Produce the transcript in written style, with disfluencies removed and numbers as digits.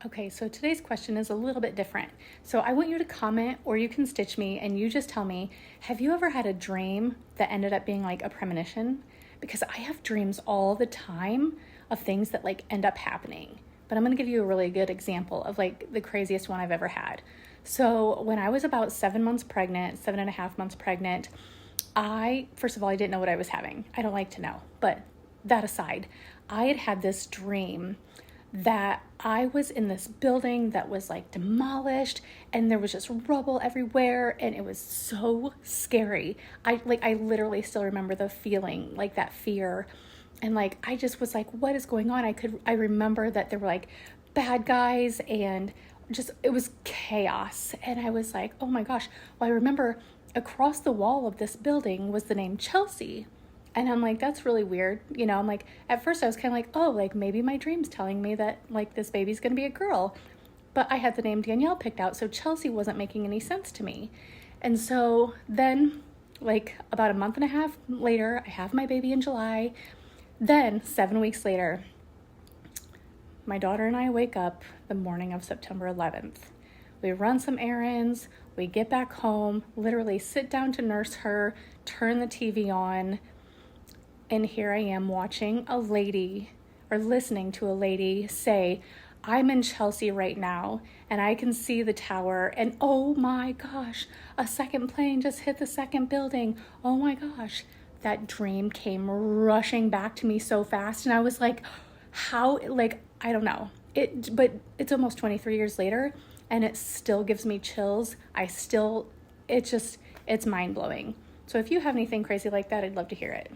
Okay, so today's question is a little bit different. So I want you to comment or you can stitch me and you just tell me, have you ever had a dream that ended up being like a premonition? Because I have dreams all the time of things that like end up happening. But I'm going to give you a really good example of like the craziest one I've ever had. So when I was about 7 months pregnant, 7.5 months pregnant, first of all, I didn't know what I was having. I don't like to know, but that aside, I had had this dream that I was in this building that was like demolished and there was just rubble everywhere and it was so scary. I literally still remember the feeling, like that fear. And like I just was like, what is going on? I remember that there were like bad guys and just it was chaos. And I was like, oh my gosh. Well, I remember across the wall of this building was the name Chelsea. And I'm like, that's really weird. I'm like, at first I was kind of like, oh, like maybe my dream's telling me that like this baby's going to be a girl. But I had the name Danielle picked out, so Chelsea wasn't making any sense to me. And so then, like about a month and a half later, I have my baby in July. Then 7 weeks later, my daughter and I wake up the morning of September 11th. We run some errands, we get back home, literally sit down to nurse her, turn the TV on, and here I am watching a lady or listening to a lady say, I'm in Chelsea right now and I can see the tower. And oh my gosh, a second plane just hit the second building. Oh my gosh. That dream came rushing back to me so fast. And I was like, how, like, I don't know. But it's almost 23 years later and it still gives me chills. It's mind blowing. So if you have anything crazy like that, I'd love to hear it.